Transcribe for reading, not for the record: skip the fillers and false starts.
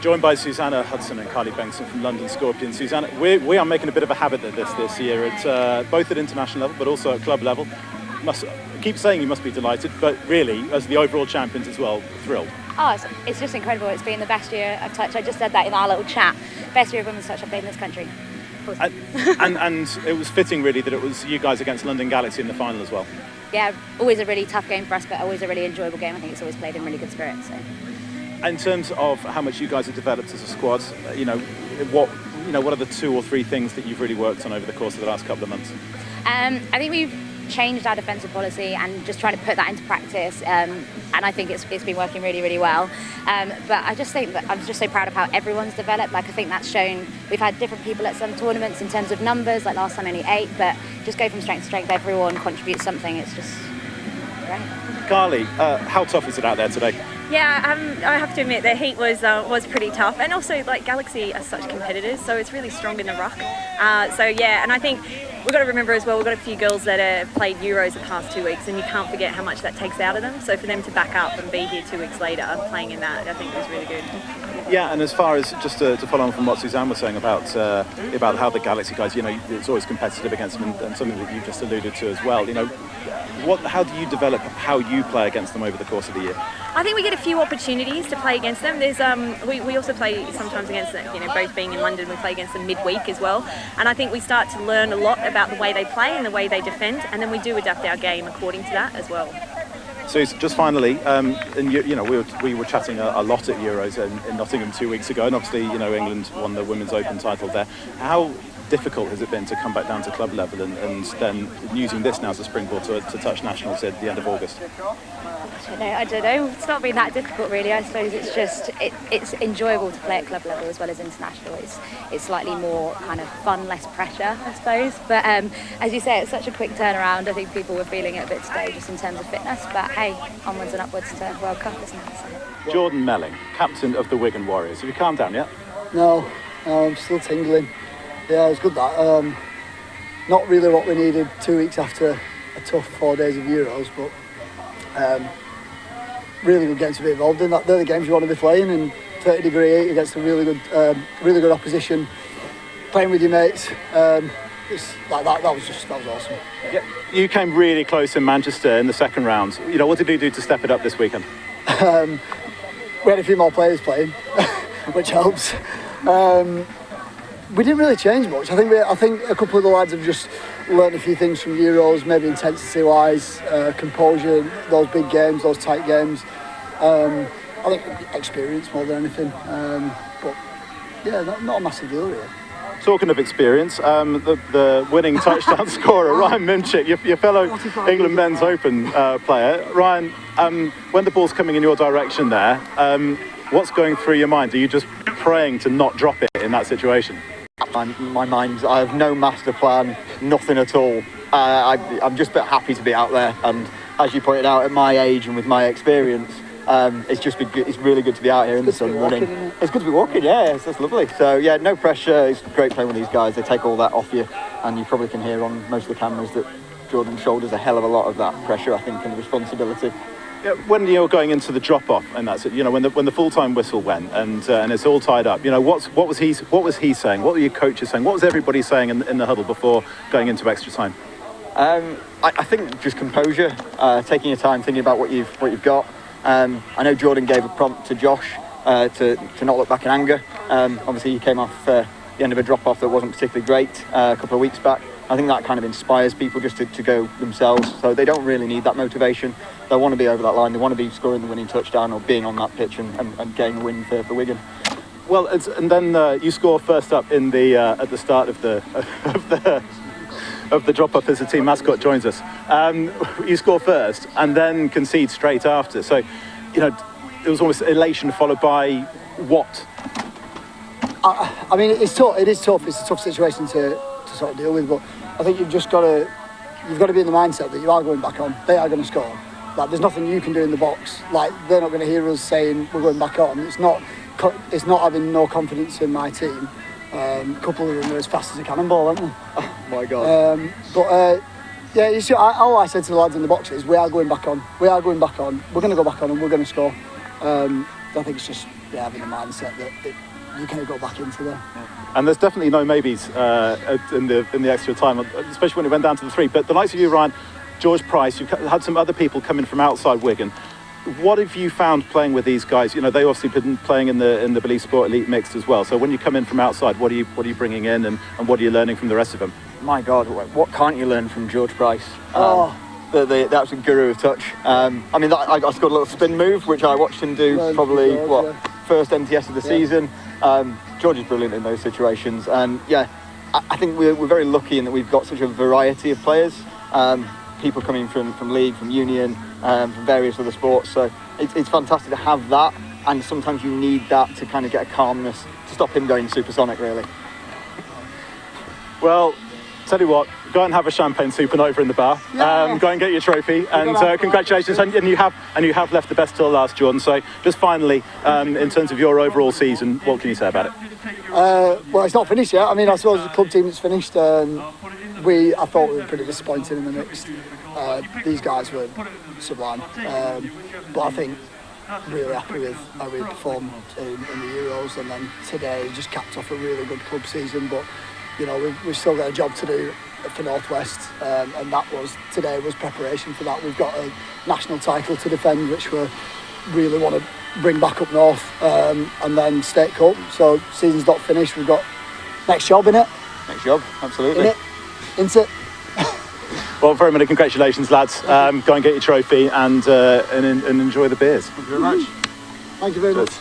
Joined by Susanna Hudson and Carly Bengtson from London Scorpions. Susanna, we are making a bit of a habit of this year, at, both at international level but also at club level. I keep saying you must be delighted, but really, as the overall champions as well, thrilled. Oh, it's just incredible. It's been the best year of touch. I just said that in our little chat. Best year of women's touch I've played in this country. And it was fitting, really, that it was you guys against London Galaxy in the final as well. Yeah, always a really tough game for us, but always a really enjoyable game. I think it's always played in really good spirits. So. In terms of how much you guys have developed as a squad, what are the 2 or 3 things that you've really worked on over the course of the last couple of months? I think we've changed our defensive policy and just trying to put that into practice, and I think it's been working really, really well. But I just think that I'm just so proud of how everyone's developed. Like, I think that's shown. We've had different people at some tournaments in terms of numbers, like last time only 8, but just go from strength to strength. Everyone contributes something. It's just great. Carly, how tough is it out there today? Yeah, I have to admit the heat was pretty tough, and also like Galaxy are such competitors, so it's really strong in the ruck. And I think we've got to remember as well, we've got a few girls that have played Euros the past 2 weeks, and you can't forget how much that takes out of them. So for them to back up and be here 2 weeks later playing in that, I think was really good. Yeah, and as far as just to follow on from what Suzanne was saying about how the Galaxy guys, it's always competitive against them, and something that you've just alluded to as well. How do you develop how you play against them over the course of the year? I think we get a few opportunities to play against them. There's we also play sometimes against them, both being in London, we play against them midweek as well. And I think we start to learn a lot about the way they play and the way they defend, and then we do adapt our game according to that as well. So just finally, we were chatting a lot at Euros in Nottingham 2 weeks ago, and obviously, England won the Women's Open title there. How difficult has it been to come back down to club level and then using this now as a springboard to touch nationals at the end of August? I don't know. It's not been that difficult, really. I suppose it's just it's enjoyable to play at club level as well as international. It's slightly more kind of fun, less pressure, I suppose. But as you say, it's such a quick turnaround. I think people were feeling it a bit today, just in terms of fitness. But hey, onwards and upwards to World Cup, isn't it? So. Jordan Melling, captain of the Wigan Warriors. Have you calmed down yet? No, I'm still tingling. Yeah, it was good that. Not really what we needed 2 weeks after a tough 4 days of Euros, but really good getting to be involved in that. They're the games you want to be playing, and 30-degree heat against a really good opposition, playing with your mates. It's like that was awesome. Yeah, you came really close in Manchester in the second round. What did you do to step it up this weekend? We had a few more players playing, which helps. We didn't really change much. I think a couple of the lads have just learned a few things from Euros, maybe intensity-wise, composure, those big games, those tight games. I think experience more than anything. But yeah, not a massive deal really. Talking of experience, the winning touchdown scorer, Ryan Mimchik, your fellow England Men's Open player. Ryan, when the ball's coming in your direction there, what's going through your mind? Are you just praying to not drop it in that situation? My mind, I have no master plan, nothing at all. I'm just a bit happy to be out there, and as you pointed out, at my age and with my experience, it's really good to be out here in the sun running. It's good to be walking, yeah, it's lovely. So yeah, no pressure. It's great playing with these guys. They take all that off you, and you probably can hear on most of the cameras that Jordan shoulders a hell of a lot of that pressure, I think, and responsibility. Yeah, when you're going into the drop-off, and that's it, when the full-time whistle went, and it's all tied up, what was he saying? What were your coaches saying? What was everybody saying in the huddle before going into extra time? I think just composure, taking your time, thinking about what you've got. I know Jordan gave a prompt to Josh to not look back in anger. Obviously, he came off the end of a drop-off that wasn't particularly great a couple of weeks back. I think that kind of inspires people just to go themselves, so they don't really need that motivation. They want to be over that line, they want to be scoring the winning touchdown or being on that pitch and getting a win for Wigan. Well, and then you score first up in the at the start of the drop-off as the team mascot joins us. You score first and then concede straight after. So, it was almost elation followed by what? I mean, it's tough. It is tough. It's a tough situation to sort of deal with, but I think you've got to be in the mindset that you are going back on. They are going to score. Like, there's nothing you can do in the box. Like, they're not going to hear us saying we're going back on. It's not having no confidence in my team. A couple of them are as fast as a cannonball, aren't they? Oh my God. Yeah, all I said to the lads in the box is we are going back on. We are going back on. We're going to go back on and we're going to score. I think it's just having the mindset that you're going to go back into there. And there's definitely no maybes in the extra time, especially when it went down to the 3. But the likes of you, Ryan, George Price, you've had some other people come in from outside Wigan. What have you found playing with these guys? You know, they obviously been playing in the Believe Sport Elite mixed as well. So when you come in from outside, what are you bringing in, and what are you learning from the rest of them? My God, what can't you learn from George Price? The absolute guru of touch. I mean, I scored a little spin move, which I watched him do first NTS of the season. George is brilliant in those situations, and I think we're very lucky in that we've got such a variety of players. People coming from league, from union, from various other sports. So it's fantastic to have that, and sometimes you need that to kind of get a calmness to stop him going supersonic, really. Well, tell you what, go and have a champagne supernova in the bar. Go and get your trophy, and congratulations. And you have left the best till last, Jordan. So just finally, in terms of your overall season, what can you say about it? Well, it's not finished yet. I mean, I suppose the club team is finished. I thought we were pretty disappointed in the mixed. These guys were sublime, but I think really happy with how we performed in the Euros, and then today just capped off a really good club season. But you know, we've still got a job to do for North West, and today was preparation for that. We've got a national title to defend, which we really want to bring back up north, and then State Cup. So season's not finished. We've got next job in it. Next job, absolutely. Into it. Well, very many congratulations, lads. Go and get your trophy and enjoy the beers. Thank you very much. Thank you very much.